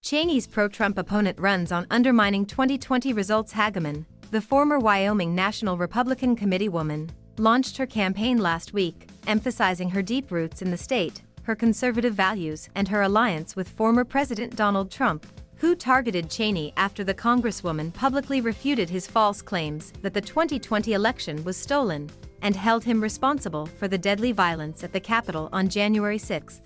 Cheney's pro-Trump opponent runs on undermining 2020 results. Hageman, the former Wyoming National Republican committeewoman, launched her campaign last week, emphasizing her deep roots in the state, her conservative values, and her alliance with former President Donald Trump, who targeted Cheney after the congresswoman publicly refuted his false claims that the 2020 election was stolen, and held him responsible for the deadly violence at the Capitol on January 6.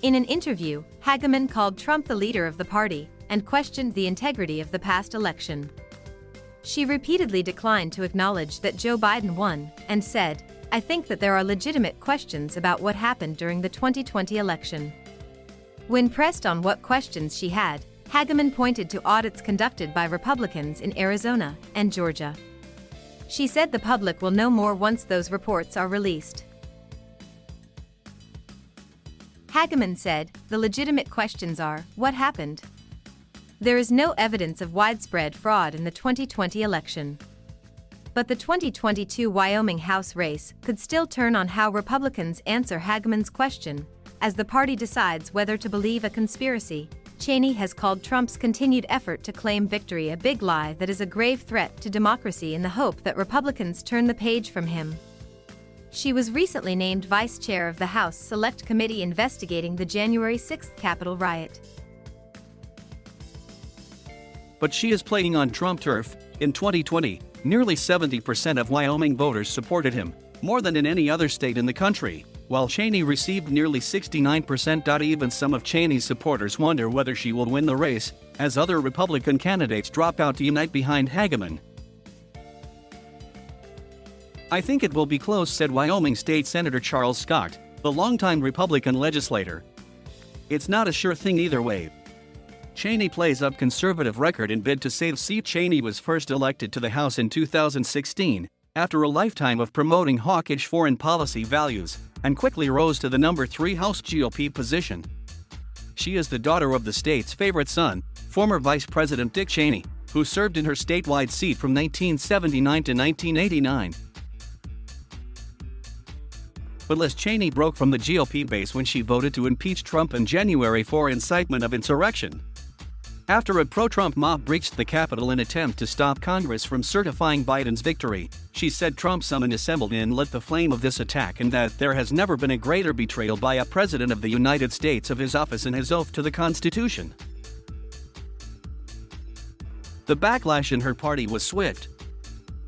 In an interview, Hageman called Trump the leader of the party and questioned the integrity of the past election. She repeatedly declined to acknowledge that Joe Biden won and said, "I think that there are legitimate questions about what happened during the 2020 election." When pressed on what questions she had, Hageman pointed to audits conducted by Republicans in Arizona and Georgia. She said the public will know more once those reports are released. Hageman said, "The legitimate questions are, what happened? There is no evidence of widespread fraud in the 2020 election. But the 2022 Wyoming House race could still turn on how Republicans answer Hageman's question, as the party decides whether to believe a conspiracy." Cheney has called Trump's continued effort to claim victory a big lie that is a grave threat to democracy in the hope that Republicans turn the page from him. She was recently named vice chair of the House Select Committee investigating the January 6 Capitol riot. But she is playing on Trump turf. In 2020, nearly 70% of Wyoming voters supported him, more than in any other state in the country, while Cheney received nearly 69%. Even some of Cheney's supporters wonder whether she will win the race, as other Republican candidates drop out to unite behind Hageman. "I think it will be close," said Wyoming State Senator Charles Scott, the longtime Republican legislator. "It's not a sure thing either way." Cheney plays up conservative record in bid to save seat. Cheney was first elected to the House in 2016, after a lifetime of promoting hawkish foreign policy values, and quickly rose to the number 3 House GOP position. She is the daughter of the state's favorite son, former Vice President Dick Cheney, who served in her statewide seat from 1979 to 1989. But Liz Cheney broke from the GOP base when she voted to impeach Trump in January for incitement of insurrection. After a pro-Trump mob breached the Capitol in an attempt to stop Congress from certifying Biden's victory, she said Trump summoned assembly and lit the flame of this attack, and that there has never been a greater betrayal by a president of the United States of his office and his oath to the Constitution. The backlash in her party was swift.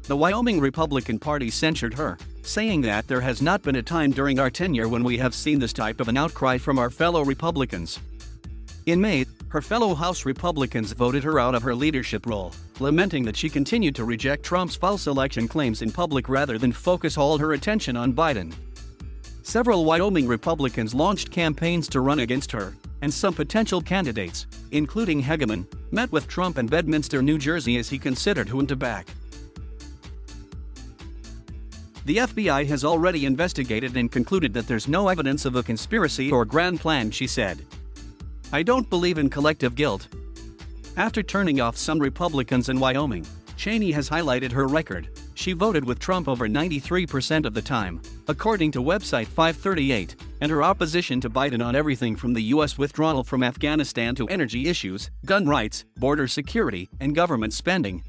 The Wyoming Republican Party censured her, saying that there has not been a time during our tenure when we have seen this type of an outcry from our fellow Republicans. In May, her fellow House Republicans voted her out of her leadership role, lamenting that she continued to reject Trump's false election claims in public rather than focus all her attention on Biden. Several Wyoming Republicans launched campaigns to run against her, and some potential candidates, including Hageman, met with Trump in Bedminster, New Jersey as he considered whom to back. The FBI has already investigated and concluded that there's no evidence of a conspiracy or grand plan, she said. "I don't believe in collective guilt." After turning off some Republicans in Wyoming, Cheney has highlighted her record. She voted with Trump over 93% of the time, according to website 538, and her opposition to Biden on everything from the U.S. withdrawal from Afghanistan to energy issues, gun rights, border security, and government spending.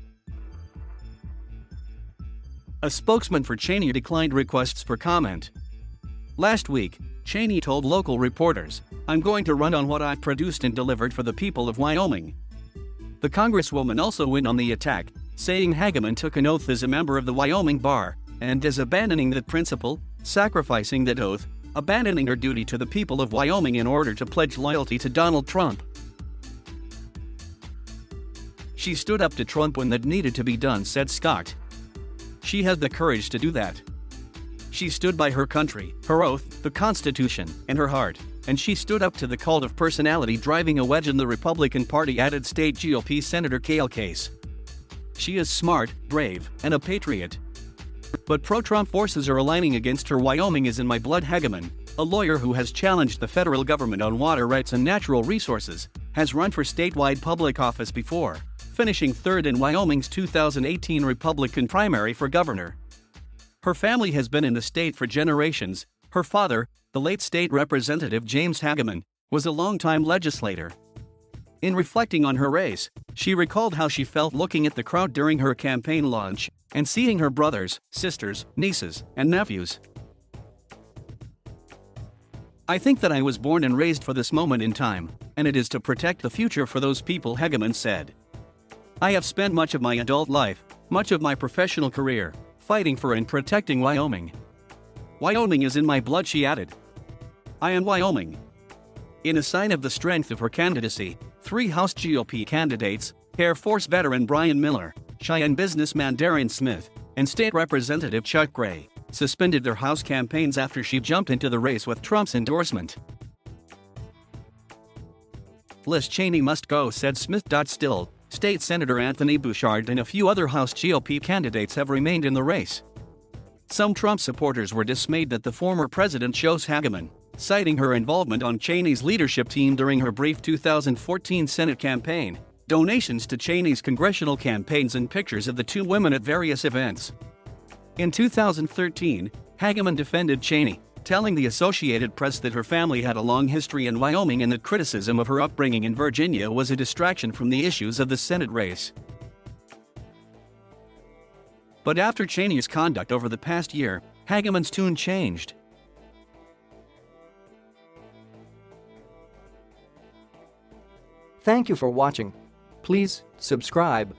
A spokesman for Cheney declined requests for comment. Last week, Cheney told local reporters, "I'm going to run on what I've produced and delivered for the people of Wyoming." The congresswoman also went on the attack, saying Hageman took an oath as a member of the Wyoming bar, and is abandoning that principle, sacrificing that oath, abandoning her duty to the people of Wyoming in order to pledge loyalty to Donald Trump. "She stood up to Trump when that needed to be done," said Scott. "She had the courage to do that. She stood by her country, her oath, the Constitution, and her heart, and she stood up to the cult of personality driving a wedge in the Republican Party," added state GOP Senator Cale Case. "She is smart, brave, and a patriot. But pro-Trump forces are aligning against her. Wyoming is in my blood." Hageman, a lawyer who has challenged the federal government on water rights and natural resources, has run for statewide public office before, finishing third in Wyoming's 2018 Republican primary for governor. Her family has been in the state for generations. Her father, the late state representative James Hageman, was a longtime legislator. In reflecting on her race, she recalled how she felt looking at the crowd during her campaign launch and seeing her brothers, sisters, nieces, and nephews. "I think that I was born and raised for this moment in time, and it is to protect the future for those people," Hageman said. "I have spent much of my adult life, much of my professional career, fighting for and protecting Wyoming. Wyoming is in my blood," she added. "I am Wyoming." In a sign of the strength of her candidacy, 3 House GOP candidates, Air Force veteran Brian Miller, Cheyenne businessman Darren Smith, and State Representative Chuck Gray, suspended their House campaigns after she jumped into the race with Trump's endorsement. "Liz Cheney must go," said Smith. Still, State Senator Anthony Bouchard and a few other House GOP candidates have remained in the race. Some Trump supporters were dismayed that the former president chose Hageman, citing her involvement on Cheney's leadership team during her brief 2014 Senate campaign, donations to Cheney's congressional campaigns, and pictures of the two women at various events. In 2013, Hageman defended Cheney, telling the Associated Press that her family had a long history in Wyoming and that criticism of her upbringing in Virginia was a distraction from the issues of the Senate race. But after Cheney's conduct over the past year, Hageman's tune changed. Thank you for watching. Please subscribe.